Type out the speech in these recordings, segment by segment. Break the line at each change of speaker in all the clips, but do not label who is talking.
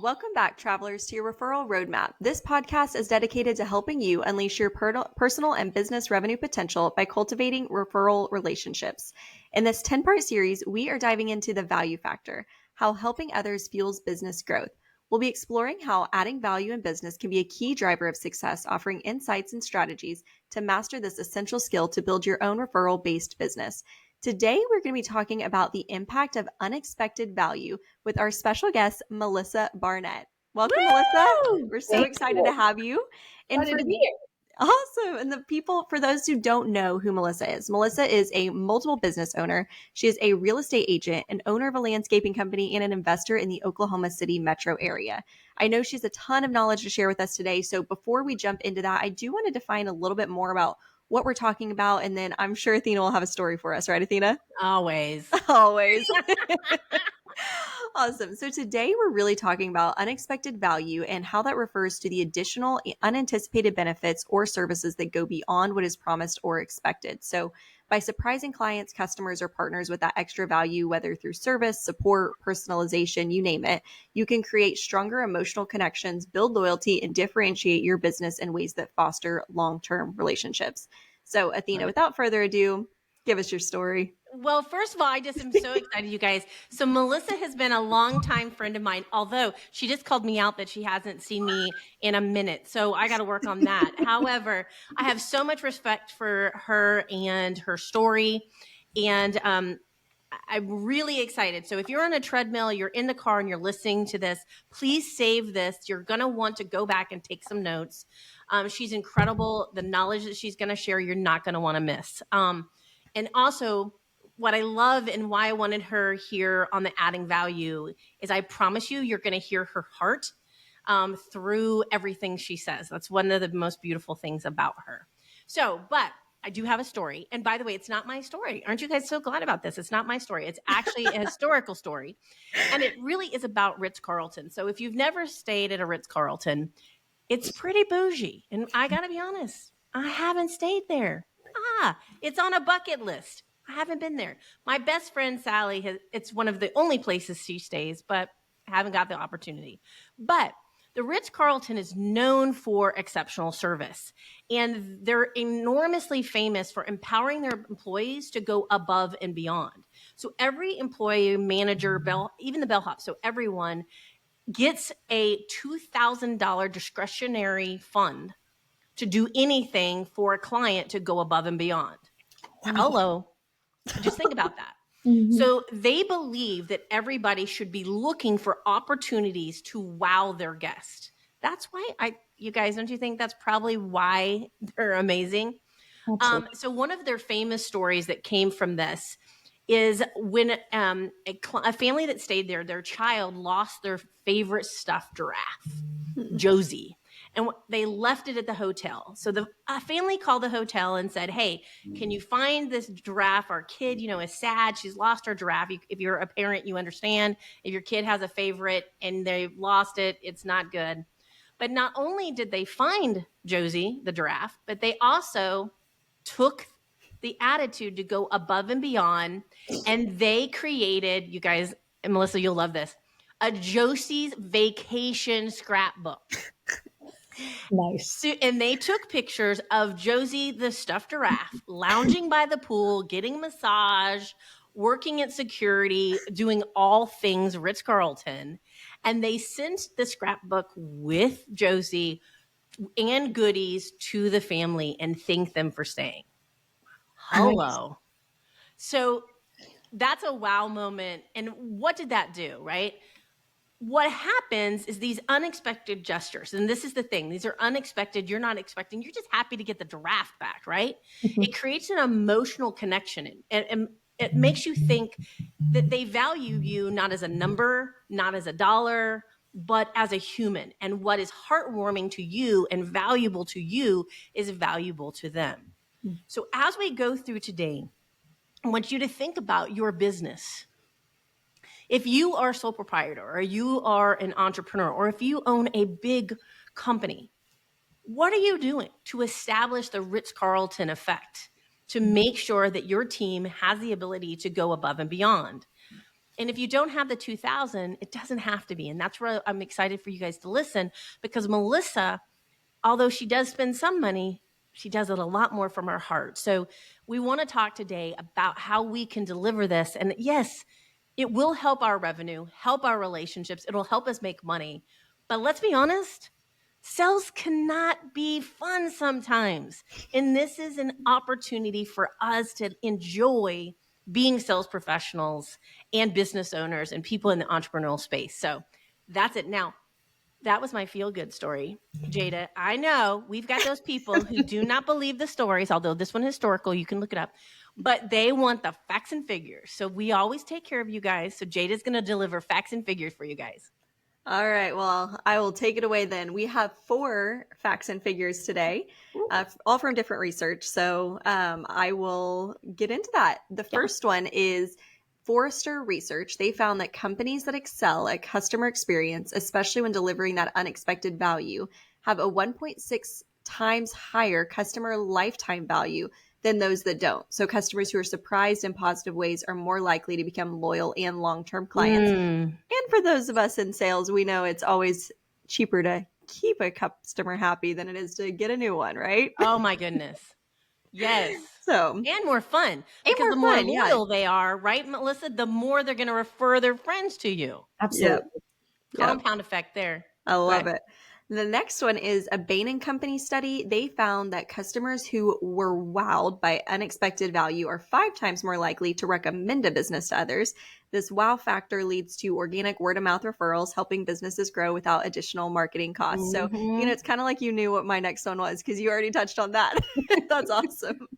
Welcome back, travelers, to your referral roadmap. This podcast is dedicated to helping you unleash your personal and business revenue potential by cultivating referral relationships. In this 10-part series, we are diving into the value factor, how helping others fuels business growth. We'll be exploring how adding value in business can be a key driver of success, offering insights and strategies to master this essential skill to build your own referral-based business. Today, we're going to be talking about the impact of unexpected value with our special guest, Melissa Barnett. Welcome,
Woo!
Melissa. We're so
Thank
excited
you.
to have you. And
Excited to be here.
Awesome. And for those who don't know who Melissa is a multiple business owner. She is a real estate agent, an owner of a landscaping company, and an investor in the Oklahoma City metro area. I know she's a ton of knowledge to share with us today. So before we jump into that, I do want to define a little bit more about what we're talking about. And then I'm sure Athena will have a story for us, right, Athena?
Always.
Always. Awesome. So today we're really talking about unexpected value and how that refers to the additional unanticipated benefits or services that go beyond what is promised or expected. So by surprising clients, customers, or partners with that extra value, whether through service, support, personalization, you name it, you can create stronger emotional connections, build loyalty, and differentiate your business in ways that foster long-term relationships. So Athena, without further ado, give us your story.
Well, first of all, I just am so excited, you guys. So Melissa has been a longtime friend of mine, although she just called me out that she hasn't seen me in a minute. So I got to work on that. However, I have so much respect for her and her story. And I'm really excited. So if you're on a treadmill, you're in the car and you're listening to this, please save this. You're going to want to go back and take some notes. She's incredible. The knowledge that she's going to share, you're not going to want to miss. And also, what I love and why I wanted her here on the adding value is I promise you're going to hear her heart through everything she says. That's one of the most beautiful things about her. So, but I do have a story. And by the way, it's not my story. Aren't you guys so glad about this? It's not my story. It's actually a historical story. And it really is about Ritz-Carlton. So if you've never stayed at a Ritz-Carlton, it's pretty bougie. And I got to be honest, I haven't stayed there. It's on a bucket list. I haven't been there. My best friend, Sally, it's one of the only places she stays, but I haven't got the opportunity. But the Ritz-Carlton is known for exceptional service, and they're enormously famous for empowering their employees to go above and beyond. So every employee, manager, even the bellhop, so everyone gets a $2,000 discretionary fund to do anything for a client to go above and beyond. Hello. Just think about that. Mm-hmm. So they believe that everybody should be looking for opportunities to wow their guest. That's why you guys, don't you think that's probably why they're amazing? So one of their famous stories that came from this is when a family that stayed there, their child lost their favorite stuffed giraffe, Josie. And they left it at the hotel. So the family called the hotel and said, hey, can you find this giraffe? Our kid, is sad. She's lost her giraffe. If you're a parent, you understand. If your kid has a favorite and they've lost it, it's not good. But not only did they find Josie, the giraffe, but they also took the attitude to go above and beyond. And they created, you guys, and Melissa, you'll love this, a Josie's vacation scrapbook.
Nice.
So, and they took pictures of Josie, the stuffed giraffe, lounging by the pool, getting a massage, working at security, doing all things Ritz-Carlton. And they sent the scrapbook with Josie and goodies to the family and thanked them for staying. Hello. Nice. So that's a wow moment. And what did that do, right? What happens is these unexpected gestures, and this is the thing, these are unexpected, you're not expecting, you're just happy to get the giraffe back, right? Mm-hmm. It creates an emotional connection, and it makes you think that they value you not as a number, not as a dollar, but as a human. And what is heartwarming to you and valuable to you is valuable to them. Mm-hmm. So as we go through today, I want you to think about your business. If you are a sole proprietor, or you are an entrepreneur, or if you own a big company, what are you doing to establish the Ritz-Carlton effect to make sure that your team has the ability to go above and beyond? And if you don't have the 2000, it doesn't have to be. And that's where I'm excited for you guys to listen, because Melissa, although she does spend some money, she does it a lot more from her heart. So we want to talk today about how we can deliver this. And yes, it will help our revenue, help our relationships. It'll help us make money. But let's be honest, sales cannot be fun sometimes. And this is an opportunity for us to enjoy being sales professionals and business owners and people in the entrepreneurial space. So that's it. Now, that was my feel good story, Jada. I know we've got those people who do not believe the stories, although this one is historical, you can look it up, but they want the facts and figures. So we always take care of you guys. So Jada's going to deliver facts and figures for you guys.
All right. Well, I will take it away then. We have 4 facts and figures today, all from different research. So I will get into that. The first one is Forrester Research. They found that companies that excel at customer experience, especially when delivering that unexpected value, have a 1.6 times higher customer lifetime value than those that don't. So customers who are surprised in positive ways are more likely to become loyal and long-term clients. And for those of us in sales, we know it's always cheaper to keep a customer happy than it is to get a new one, right?
Oh my goodness. Yes.
So,
and more fun. Because
more
the more
fun,
loyal they are, right, Melissa, the more they're going to refer their friends to you.
Absolutely.
Compound effect there.
I love it. The next one is a Bain & Company study. They found that customers who were wowed by unexpected value are 5 times more likely to recommend a business to others. This wow factor leads to organic word-of-mouth referrals, helping businesses grow without additional marketing costs. So, it's kind of like you knew what my next one was because you already touched on that. That's awesome.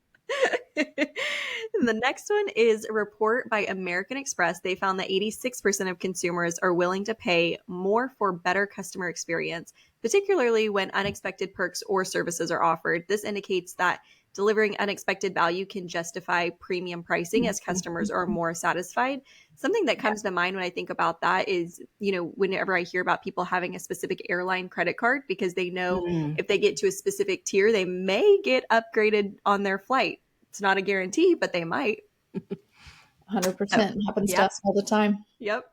The next one is a report by American Express. They found that 86% of consumers are willing to pay more for better customer experience, particularly when unexpected perks or services are offered. This indicates that delivering unexpected value can justify premium pricing as customers are more satisfied. Something that comes to mind when I think about that is, whenever I hear about people having a specific airline credit card because they know if they get to a specific tier, they may get upgraded on their flight. It's not a guarantee, but they might.
100% happens to us all the time.
Yep.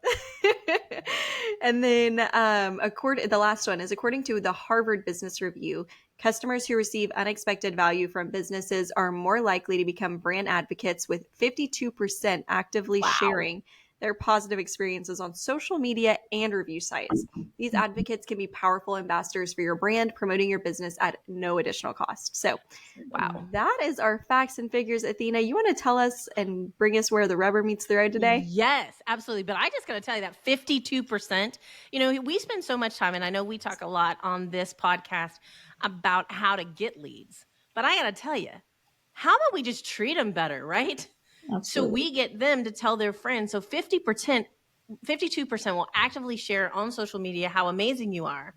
And then the last one is according to the Harvard Business Review, customers who receive unexpected value from businesses are more likely to become brand advocates, with 52% actively sharing their positive experiences on social media and review sites. These advocates can be powerful ambassadors for your brand, promoting your business at no additional cost. So, that is our facts and figures. Athena, you want to tell us and bring us where the rubber meets the road today?
Yes, absolutely. But I just got to tell you that 52%, we spend so much time, and I know we talk a lot on this podcast about how to get leads, but I got to tell you, how about we just treat them better, right?
Absolutely.
So we get them to tell their friends. So 52% will actively share on social media how amazing you are.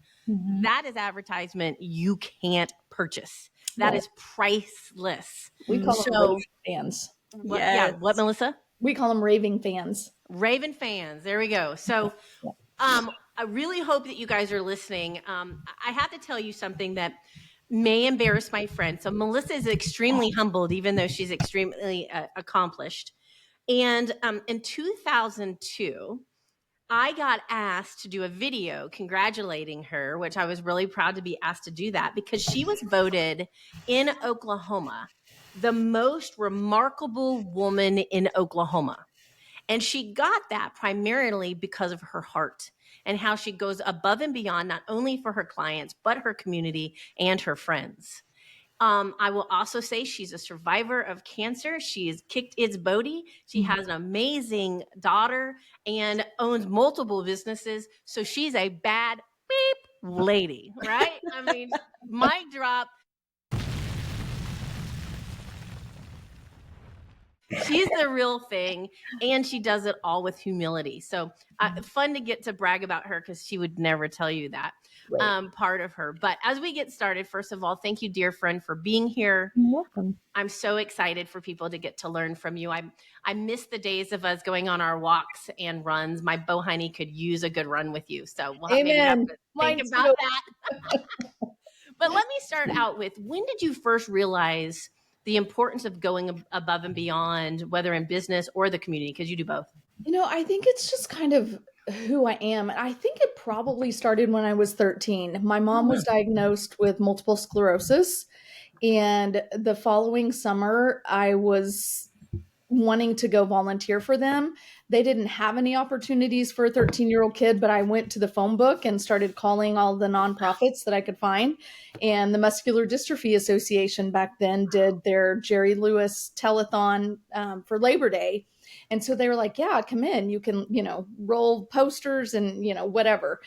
That is advertisement you can't purchase. That is priceless.
We call them raving fans.
What, Melissa?
We call them raving fans.
Raven fans. There we go. So I really hope that you guys are listening. I have to tell you something that may embarrass my friend. So Melissa is extremely humbled, even though she's extremely accomplished. And in 2002, I got asked to do a video congratulating her, which I was really proud to be asked to do that because she was voted in Oklahoma the most remarkable woman in Oklahoma. And she got that primarily because of her heart and how she goes above and beyond, not only for her clients, but her community and her friends. I will also say she's a survivor of cancer. She has kicked its booty. She has an amazing daughter and owns multiple businesses. So she's a bad beep lady, right? I mean, mic drop. She's the real thing, and she does it all with humility. So fun to get to brag about her because she would never tell you that part of her. But as we get started, first of all, thank you, dear friend, for being here.
You're welcome.
I'm so excited for people to get to learn from you. I miss the days of us going on our walks and runs. My Bohoney could use a good run with you. So we'll maybe have to think about that. But let me start out with, when did you first realize the importance of going above and beyond, whether in business or the community, because you do both?
I think it's just kind of who I am. I think it probably started when I was 13. My mom was diagnosed with multiple sclerosis, and the following summer, I was wanting to go volunteer for them. They didn't have any opportunities for a 13-year-old kid, but I went to the phone book and started calling all the nonprofits that I could find. And the Muscular Dystrophy Association back then did their Jerry Lewis telethon for Labor Day. And so they were like, yeah, come in. You can, roll posters and, whatever.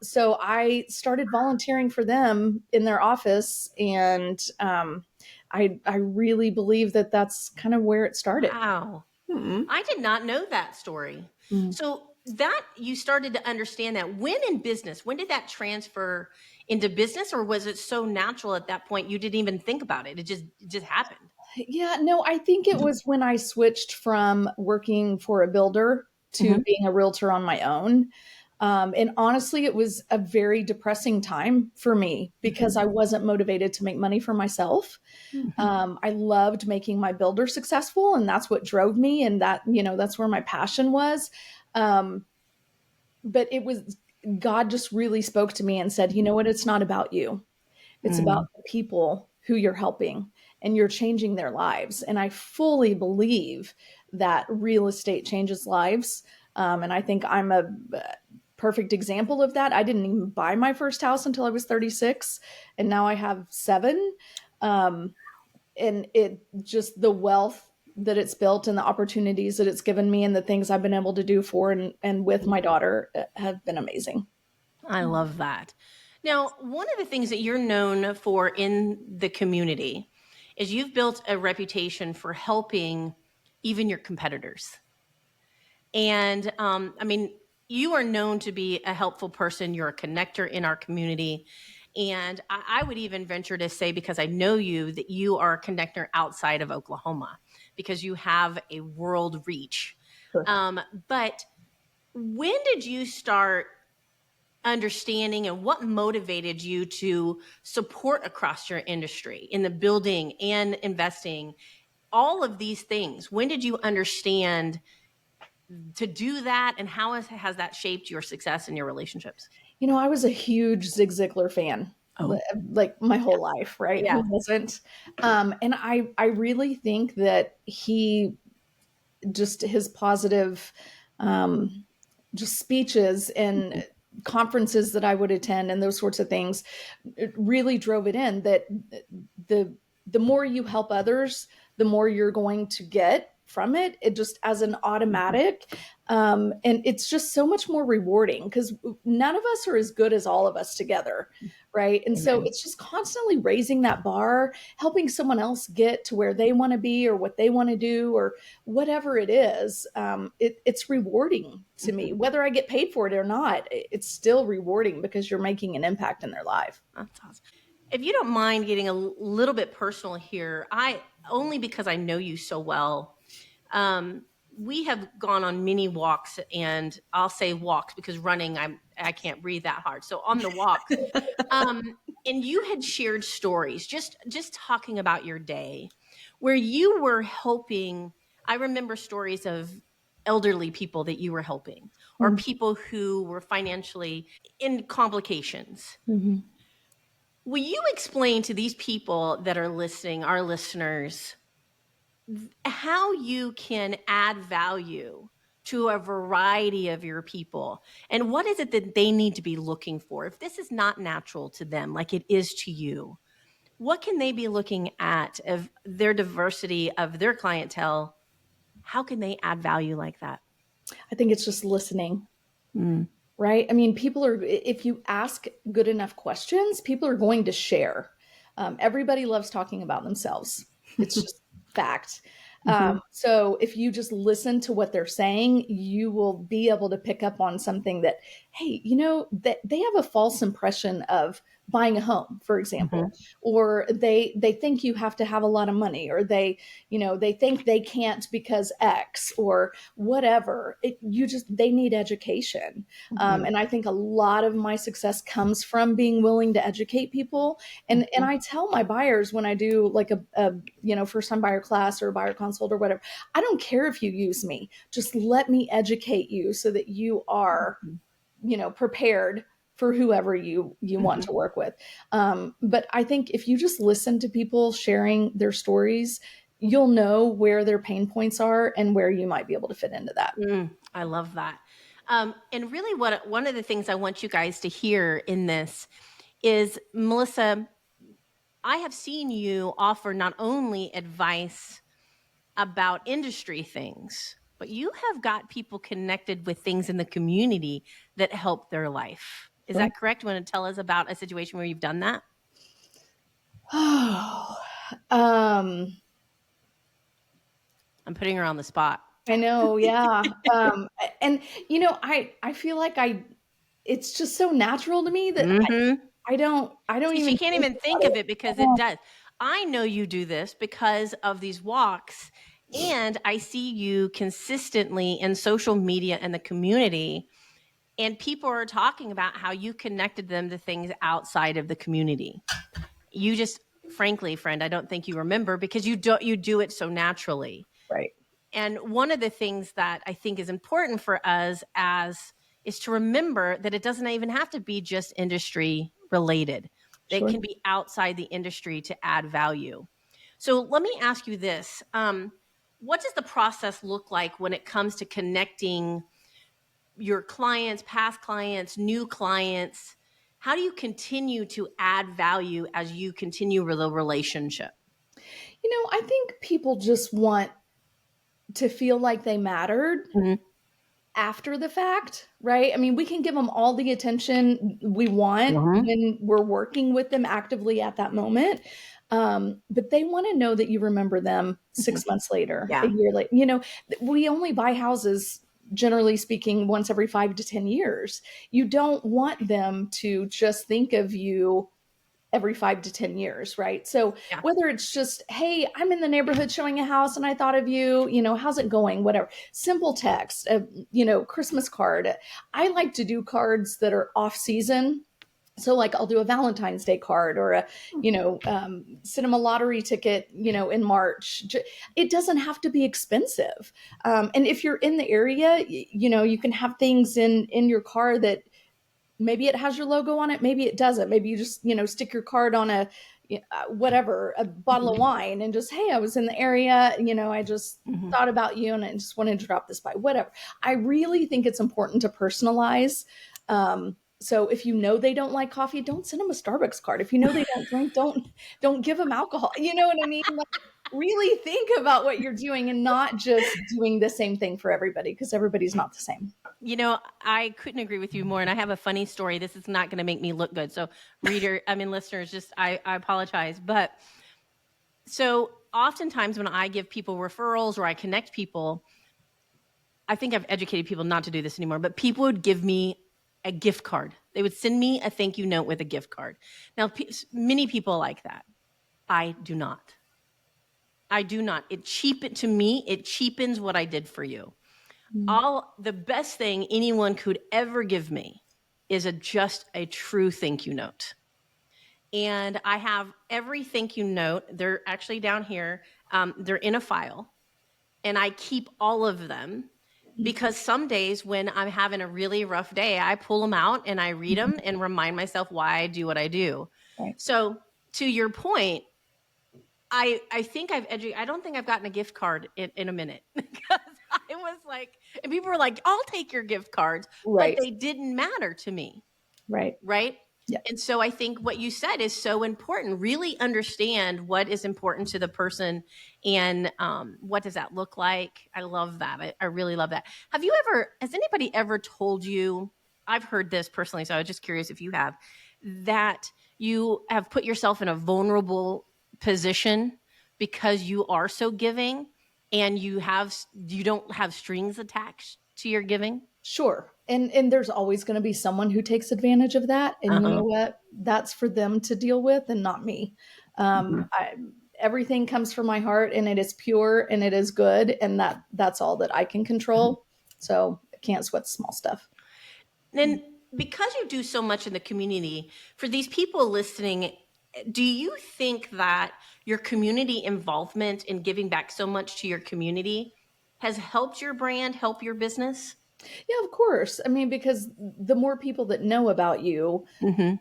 So I started volunteering for them in their office, and I really believe that that's kind of where it started.
Wow.
Hmm.
I did not know that story.
Mm.
So that you started to understand that when in business, when did that transfer into business, or was it so natural at that point you didn't even think about it? It just happened.
Yeah, no, I think it was when I switched from working for a builder to
Mhm.
being a realtor on my own. And honestly, it was a very depressing time for me because I wasn't motivated to make money for myself. I loved making my builder successful, and that's what drove me, and that's where my passion was. Um, but it was God just really spoke to me and said, you know what? It's not about you. It's about
Mm.
the people who you're helping, and you're changing their lives. And I fully believe that real estate changes lives. And I think I'm a perfect example of that. I didn't even buy my first house until I was 36, and now I have seven. Um, and it just the wealth that it's built and the opportunities that it's given me and the things I've been able to do for and with my daughter have been amazing.
I love that. Now, one of the things that you're known for in the community is you've built a reputation for helping even your competitors. And I mean, you are known to be a helpful person. You're a connector in our community. And I would even venture to say, because I know you, that you are a connector outside of Oklahoma because you have a world reach.
Sure.
But when did you start understanding, and what motivated you to support across your industry in the building and investing, all of these things? When did you understand to do that, and how has that shaped your success and your relationships?
I was a huge Zig Ziglar fan,
Oh,
like my whole life, right?
yeah.
Who wasn't? And I really think that his positive, um, just speeches and conferences that I would attend and those sorts of things, it really drove it in that the the more you help others, the more you're going to get from it. It just as an automatic, and it's just so much more rewarding because none of us are as good as all of us together, right? And so
Amen.
it's just constantly raising that bar, helping someone else get to where they want to be or what they want to do or whatever it is. It's rewarding to me, whether I get paid for it or not. It's still rewarding because you're making an impact in their life.
That's awesome. If you don't mind getting a little bit personal here, I only because I know you so well. Um, we have gone on many walks, and I'll say walks because running, I can't breathe that hard. So on the walks, and you had shared stories, just talking about your day, where you were helping. I remember stories of elderly people that you were helping, or people who were financially in complications.
Mhm.
Will you explain to these people that are listening, our listeners, how you can add value to a variety of your people, and what is it that they need to be looking for if this is not natural to them like it is to you? What can they be looking at of their diversity of their clientele? How can they add value like that?
I think it's just listening,
Mm.
right? I mean, if you ask good enough questions, people are going to share. Everybody loves talking about themselves. It's just fact.
Mhm.
So if you just listen to what they're saying, you will be able to pick up on something that, hey, that they have a false impression of buying a home, for example, or they think you have to have a lot of money, or they think they can't because X or whatever. They need education. And I think a lot of my success comes from being willing to educate people. And I tell my buyers when I do like a first time buyer class or a buyer consult or whatever, I don't care if you use me, just let me educate you so that you are prepared for whoever you want to work with. But I think if you just listen to people sharing their stories, you'll know where their pain points are and where you might be able to fit into that.
I love that. And really one of the things I want you guys to hear in this is, Melissa, I have seen you offer not only advice about industry things, but you have got people connected with things in the community that help their life. Is that correct? You want to tell us about a situation where you've done that?
Oh,
I'm putting her on the spot.
I know. Yeah. And I feel like it's just so natural to me that I don't
See,
even
she can't even think of it because it does. I know you do this because of these walks, and I see you consistently in social media and the community, and people are talking about how you connected them to things outside of the community. You just, frankly, friend, I don't think you remember because you do it so naturally.
Right.
And one of the things that I think is important for us is to remember that it doesn't even have to be just industry related. It
Sure.
can be outside the industry to add value. So let me ask you this. What does the process look like when it comes to connecting your clients, past clients, new clients? How do you continue to add value as you continue the relationship?
I think people just want to feel like they mattered after the fact, right? I mean, we can give them all the attention we want when we're working with them actively at that moment. But they want to know that you remember them 6 months later, a year later. We only buy houses, generally speaking, once every 5 to 10 years. You don't want them to just think of you every 5 to 10 years, right? So whether it's just, hey, I'm in the neighborhood showing a house and I thought of you, how's it going? Whatever. Simple text, Christmas card. I like to do cards that are off season. So like I'll do a Valentine's Day card or send them a lottery ticket, in March. It doesn't have to be expensive. And if you're in the area, you can have things in your car that maybe it has your logo on it, maybe it doesn't. Maybe you just stick your card on a bottle of wine and just, hey, I was in the area, I just thought about you and I just wanted to drop this by, whatever. I really think it's important to personalize. So if they don't like coffee, don't send them a Starbucks card. If they don't drink, don't give them alcohol. You know what I mean? Like, really think about what you're doing and not just doing the same thing for everybody, because everybody's not the same.
I couldn't agree with you more. And I have a funny story. This is not going to make me look good. So listeners, just, I apologize. But so oftentimes when I give people referrals or I connect people, I think I've educated people not to do this anymore, but people would give me a gift card. They would send me a thank you note with a gift card. Now, many people like that. I do not. It cheapens what I did for you. The best thing anyone could ever give me is just a true thank you note. And I have every thank you note. They're actually down here. They're in a file. And I keep all of them because some days when I'm having a really rough day, I pull them out and I read them and remind myself why I do what I do.
Right.
So to your point, I think I don't think I've gotten a gift card in a minute because I was like, and people were like, I'll take your gift cards,
Right.
but they didn't matter to me.
Right. Yeah.
And so I think what you said is so important. Really understand what is important to the person and what does that look like? I love that. I really love that. Has anybody ever told you, I've heard this personally, so I was just curious if you have, that you have put yourself in a vulnerable position because you are so giving and you don't have strings attached to your giving?
Sure. And there's always going to be someone who takes advantage of that. And you know what? That's for them to deal with and not me. Everything comes from my heart, and it is pure and it is good. And that's all that I can control. So I can't sweat the small stuff.
And because you do so much in the community, for these people listening, do you think that your community involvement in giving back so much to your community has helped your brand, help your business?
Yeah, of course. I mean, because the more people that know about you,
Mm-hmm.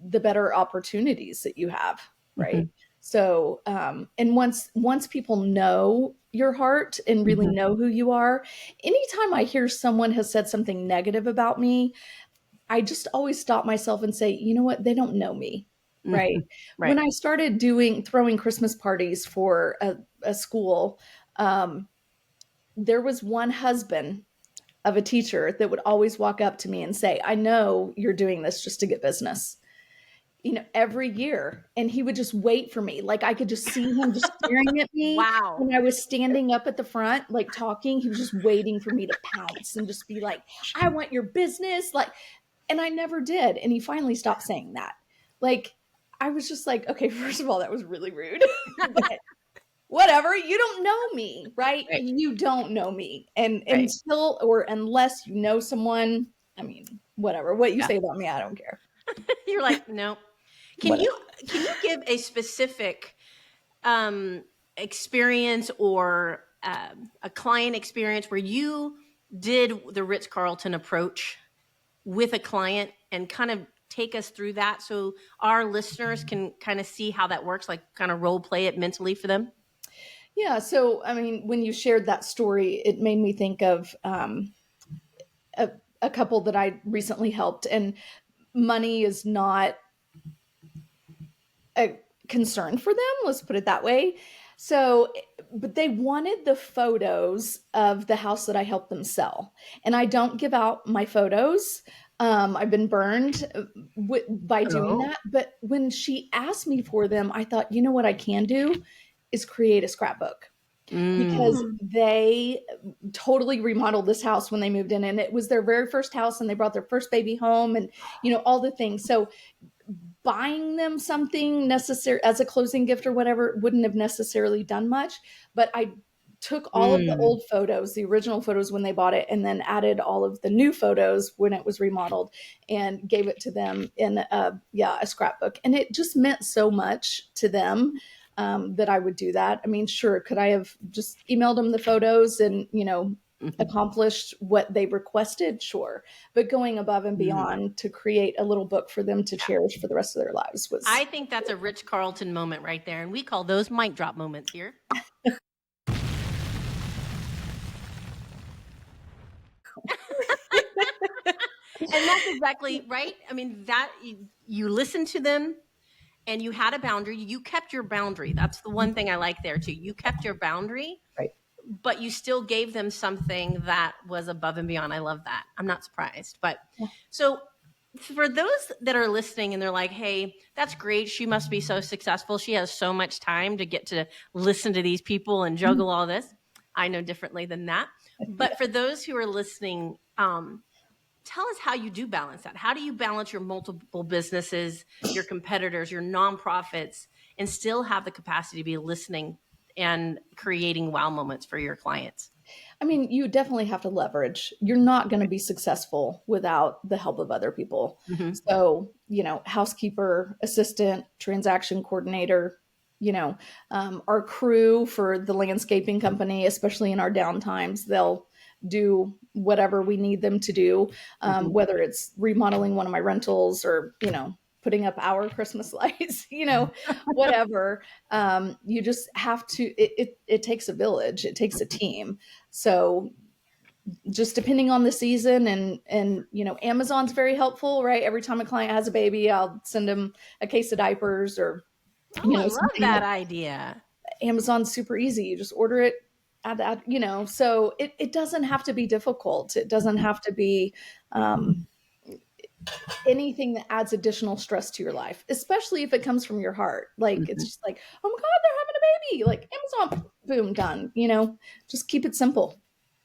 the better opportunities that you have, right?
Mm-hmm.
So, and once people know your heart and really
Mm-hmm.
know who you are, anytime I hear someone has said something negative about me, I just always stop myself and say, you know what? They don't know me,
Mm-hmm.
right?
Right.
When I started throwing Christmas parties for a school, there was one husband of a teacher that would always walk up to me and say, I know you're doing this just to get business, every year. And he would just wait for me. Like I could just see him just staring at me
Wow.
when I was standing up at the front, like talking. He was just waiting for me to pounce and just be like, I want your business. Like, and I never did. And he finally stopped saying that. Like, I was just like, okay, first of all, that was really rude. But whatever, you don't know me, right?
Right.
You don't know me. And
Right.
until or unless you know someone, I mean, whatever. What you
Yeah.
say about me, I don't care.
You're like, no. Can
Whatever.
you give a specific experience or a client experience where you did the Ritz-Carlton approach with a client and kind of take us through that so our listeners can kind of see how that works, like kind of role play it mentally for them?
Yeah. So, I mean, when you shared that story, it made me think of a, a couple that I recently helped, and money is not a concern for them. Let's put it that way. So, but they wanted the photos of the house that I helped them sell. And I don't give out my photos. I've been burned by doing
Oh.
that. But when she asked me for them, I thought, you know what I can do is create a scrapbook, because they totally remodeled this house when they moved in, and it was their very first house, and they brought their first baby home, and all the things. So buying them something necessary as a closing gift or whatever wouldn't have necessarily done much. But I took all of the old photos, the original photos when they bought it, and then added all of the new photos when it was remodeled, and gave it to them in a scrapbook. And it just meant so much to them that I would do that. I mean, sure, could I have just emailed them the photos and, accomplished what they requested? Sure. But going above and beyond to create a little book for them to cherish for the rest of their lives was.
I think that's a Ritz-Carlton moment right there. And we call those mic drop moments here. And that's exactly right. I mean, that you listened to them and you had a boundary. You kept your boundary. That's the one thing I like there too. You kept your boundary,
Right.
but you still gave them something that was above and beyond. I love that. I'm not surprised. But so for those that are listening and they're like, hey, that's great. She must be so successful. She has so much time to get to listen to these people and juggle all this. I know differently than that. But for those who are listening, tell us how you do balance that. How do you balance your multiple businesses, your competitors, your nonprofits, and still have the capacity to be listening and creating wow moments for your clients?
I mean, you definitely have to leverage. You're not going to be successful without the help of other people.
Mm-hmm.
So, housekeeper, assistant, transaction coordinator, our crew for the landscaping company, especially in our downtimes, they'll do whatever we need them to do, whether it's remodeling one of my rentals or, putting up our Christmas lights, whatever. You just have to, it takes a village, it takes a team. So just depending on the season and, Amazon's very helpful, right? Every time a client has a baby, I'll send them a case of diapers or,
I love that idea.
Amazon's super easy. You just order it, add that, so it doesn't have to be difficult. It doesn't have to be, anything that adds additional stress to your life, especially if it comes from your heart. Like, it's just like, oh my God, they're having a baby. Like, Amazon, boom, done. Just keep it simple.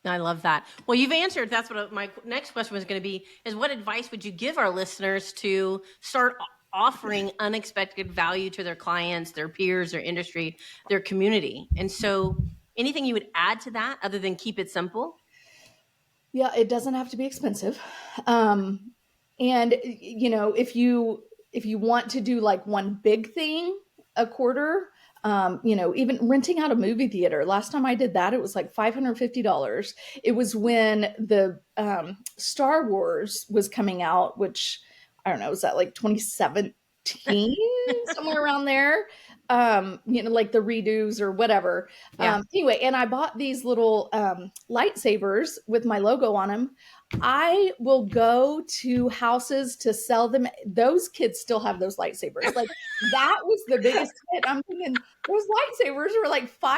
I love that. Well, you've answered. That's what my next question was going to be, is what advice would you give our listeners to start offering unexpected value to their clients, their peers, their industry, their community? And so anything you would add to that other than keep it simple?
Yeah, it doesn't have to be expensive. And if you want to do like one big thing a quarter, even renting out a movie theater. Last time I did that, it was like $550. It was when the Star Wars was coming out, which I don't know, was that like 2017, somewhere around there? Like the redos or whatever.
Yeah.
Anyway, and I bought these little lightsabers with my logo on them. I will go to houses to sell them. Those kids still have those lightsabers. Like that was the biggest hit. I'm thinking those lightsabers were like $5,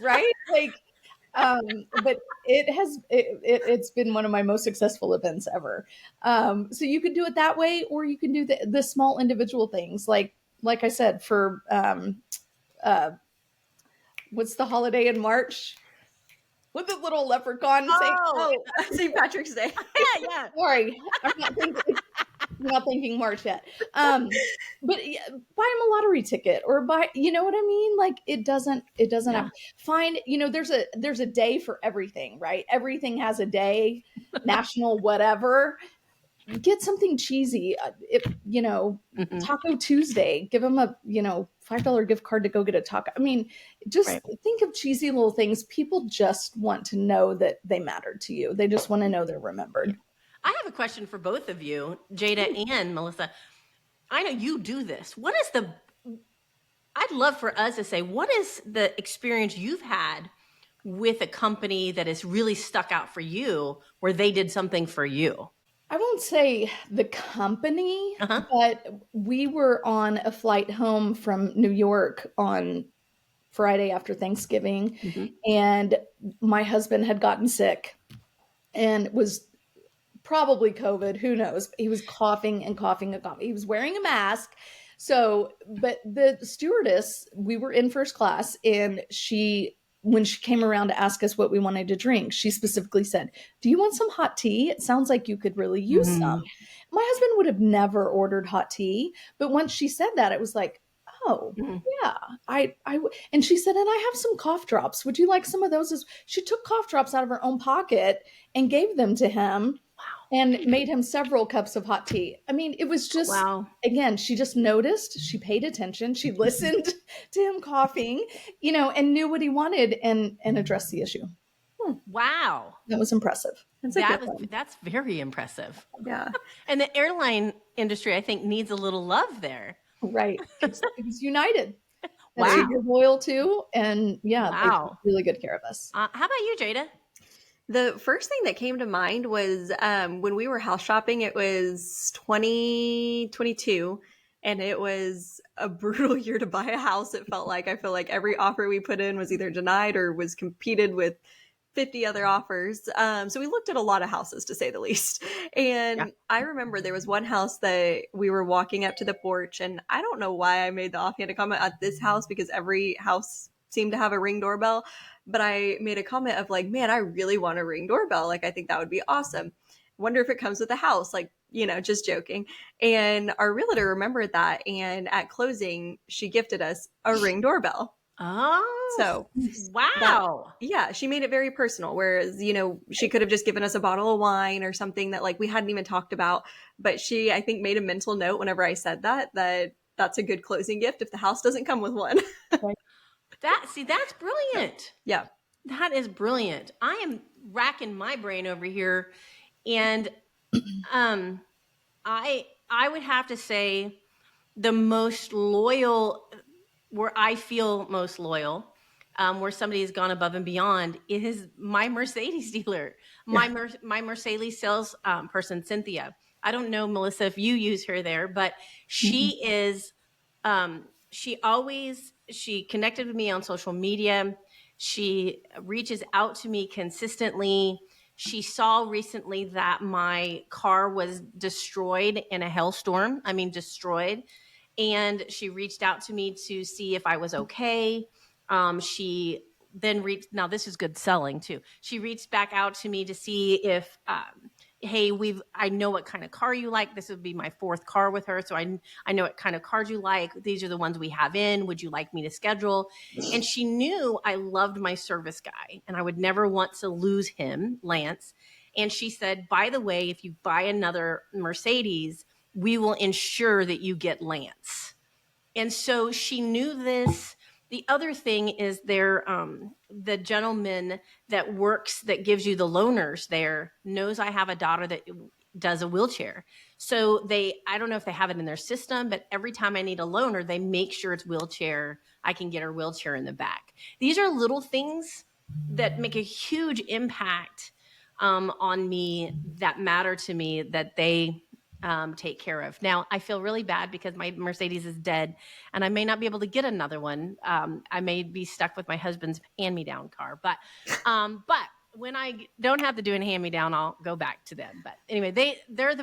right? Like, but it's been one of my most successful events ever. So you could do it that way, or you can do the small individual things, like I said, for what's the holiday in March? With the little leprechaun saying,
Oh, St. Patrick's Day.
Yeah.
sorry, I'm not thinking March yet. But yeah, buy them a lottery ticket, or you know what I mean? Like it doesn't have, find, there's a day for everything, right? Everything has a day, national, whatever. Get something cheesy. Taco Tuesday, give them a, $5 gift card to go get a taco. I mean, just think of cheesy little things. People just want to know that they mattered to you. They just want to know they're remembered.
I have a question for both of you, Jada and Melissa. I know you do this. I'd love for us to say, what is the experience you've had with a company that has really stuck out for you where they did something for you?
I won't say the company, but we were on a flight home from New York on Friday after Thanksgiving, and my husband had gotten sick and was probably COVID. Who knows? He was coughing and coughing and coughing. He was wearing a mask. So, but the stewardess, we were in first class, and when she came around to ask us what we wanted to drink, she specifically said, "Do you want some hot tea? It sounds like you could really use some." My husband would have never ordered hot tea, but once she said that, it was like, "Oh, yeah, and she said, "And I have some cough drops. Would you like some of those?" She took cough drops out of her own pocket and gave them to him. And made him several cups of hot tea. I mean, it was just, again, she just noticed, she paid attention, she listened to him coughing, and knew what he wanted and addressed the issue.
Wow.
That was impressive.
That's very impressive.
Yeah.
And the airline industry, I think, needs a little love there.
Right. It was united.
Wow.
You're loyal to, and they took really good care of us.
How about you, Jada?
The first thing that came to mind was when we were house shopping. It was 2022, and it was a brutal year to buy a house. It felt like, I feel like every offer we put in was either denied or was competed with 50 other offers. So we looked at a lot of houses, to say the least. And I remember there was one house that we were walking up to the porch, and I don't know why I made the offhanded comment at this house, because every house seemed to have a Ring doorbell. But I made a comment of like, man, I really want a Ring doorbell. Like, I think that would be awesome. Wonder if it comes with a house, like, just joking. And our realtor remembered that. And at closing, she gifted us a Ring doorbell.
Oh,
so
wow.
She made it very personal. Whereas, she could have just given us a bottle of wine or something that like we hadn't even talked about. But she, I think, made a mental note whenever I said that's a good closing gift if the house doesn't come with one.
That's brilliant.
Yeah.
That is brilliant. I am racking my brain over here. And I would have to say the most loyal, where I feel most loyal, where somebody has gone above and beyond, is my Mercedes dealer, my Mercedes sales person, Cynthia. I don't know, Melissa, if you use her there, but she is, she connected with me on social media. She reaches out to me consistently. She saw recently that my car was destroyed in a hailstorm. I mean, destroyed. And she reached out to me to see if I was okay. She then now this is good selling too. She reached back out to me to see if, hey, I know what kind of car you like. This would be my fourth car with her. So I know what kind of cars you like. These are the ones we have in. Would you like me to schedule? And she knew I loved my service guy and I would never want to lose him, Lance. And she said, by the way, if you buy another Mercedes, we will ensure that you get Lance. And so she knew this. The other thing is the gentleman that gives you the loaners there knows I have a daughter that does a wheelchair. So I don't know if they have it in their system, but every time I need a loaner, they make sure it's wheelchair. I can get her wheelchair in the back. These are little things that make a huge impact on me, that matter to me, that they take care of. Now, I feel really bad because my Mercedes is dead and I may not be able to get another one. I may be stuck with my husband's hand-me-down car, but when I don't have to do a hand-me-down, I'll go back to them. But anyway, they're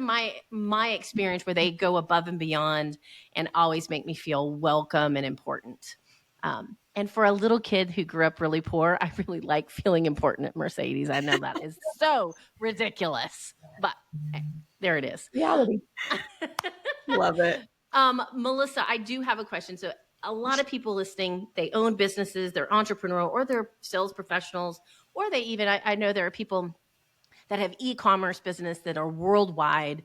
my experience where they go above and beyond and always make me feel welcome and important. And for a little kid who grew up really poor, I really like feeling important at Mercedes. I know that is so ridiculous, but hey, there it is.
Reality.
Love it.
Melissa, I do have a question. So a lot of people listening, they own businesses, they're entrepreneurial or they're sales professionals, or they even, I know there are people that have e-commerce business that are worldwide.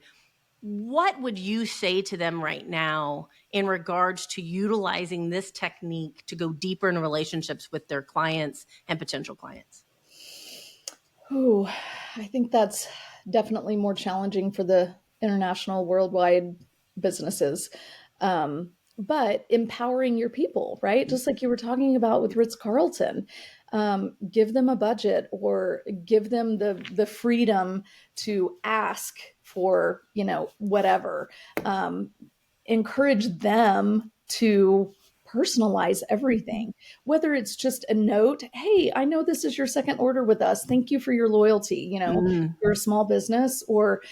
What would you say to them right now in regards to utilizing this technique to go deeper in relationships with their clients and potential clients?
Oh, I think that's definitely more challenging for the international, worldwide businesses. But empowering your people, right? Just like you were talking about with Ritz-Carlton, give them a budget or give them the freedom to ask for, whatever. Encourage them to personalize everything, whether it's just a note. Hey, I know this is your second order with us. Thank you for your loyalty. You're a small business, or,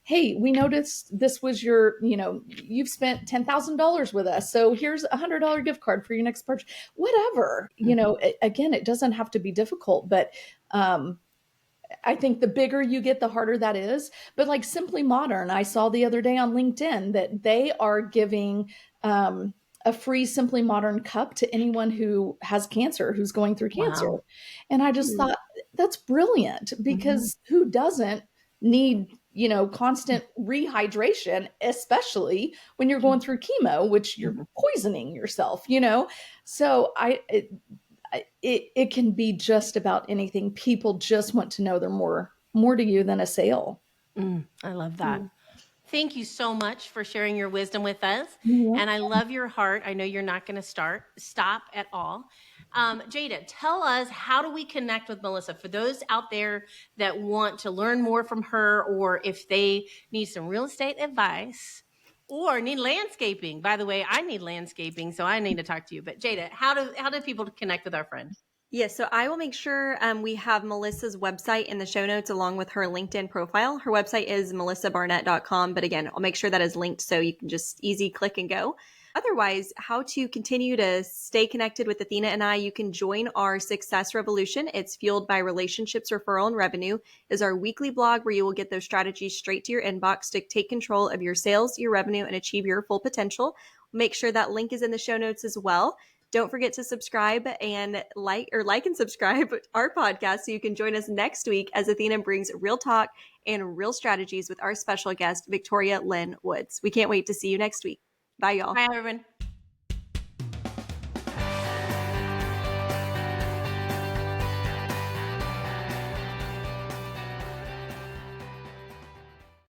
hey, we noticed this was you've spent $10,000 with us. So here's $100 gift card for your next purchase, whatever. Again, it doesn't have to be difficult, but, I think the bigger you get, the harder that is. But like Simply Modern, I saw the other day on LinkedIn that they are giving a free Simply Modern cup to anyone who has cancer, who's going through cancer.
Wow.
And I just thought that's brilliant, because who doesn't need, constant rehydration, especially when you're going through chemo, which you're poisoning yourself, So it can be just about anything. People just want to know they're more to you than a sale.
I love that. Thank you so much for sharing your wisdom with us.
Yeah.
And I love your heart. I know you're not going to stop at all. Jada, tell us, how do we connect with Melissa? For those out there that want to learn more from her, or if they need some real estate advice or need landscaping. By the way, I need landscaping, so I need to talk to you. But Jada, how do people connect with our friend?
Yes, so I will make sure we have Melissa's website in the show notes along with her LinkedIn profile. Her website is melissabarnett.com, but again, I'll make sure that is linked so you can just easy click and go. Otherwise, how to continue to stay connected with Athena and I, you can join our Success Revolution. It's fueled by relationships, referral, and revenue. Is our weekly blog where you will get those strategies straight to your inbox to take control of your sales, your revenue, and achieve your full potential. Make sure that link is in the show notes as well. Don't forget to subscribe and like and subscribe our podcast so you can join us next week as Athena brings real talk and real strategies with our special guest, Victoria Lynn Woods. We can't wait to see you next week. Bye, y'all.
Bye, everyone.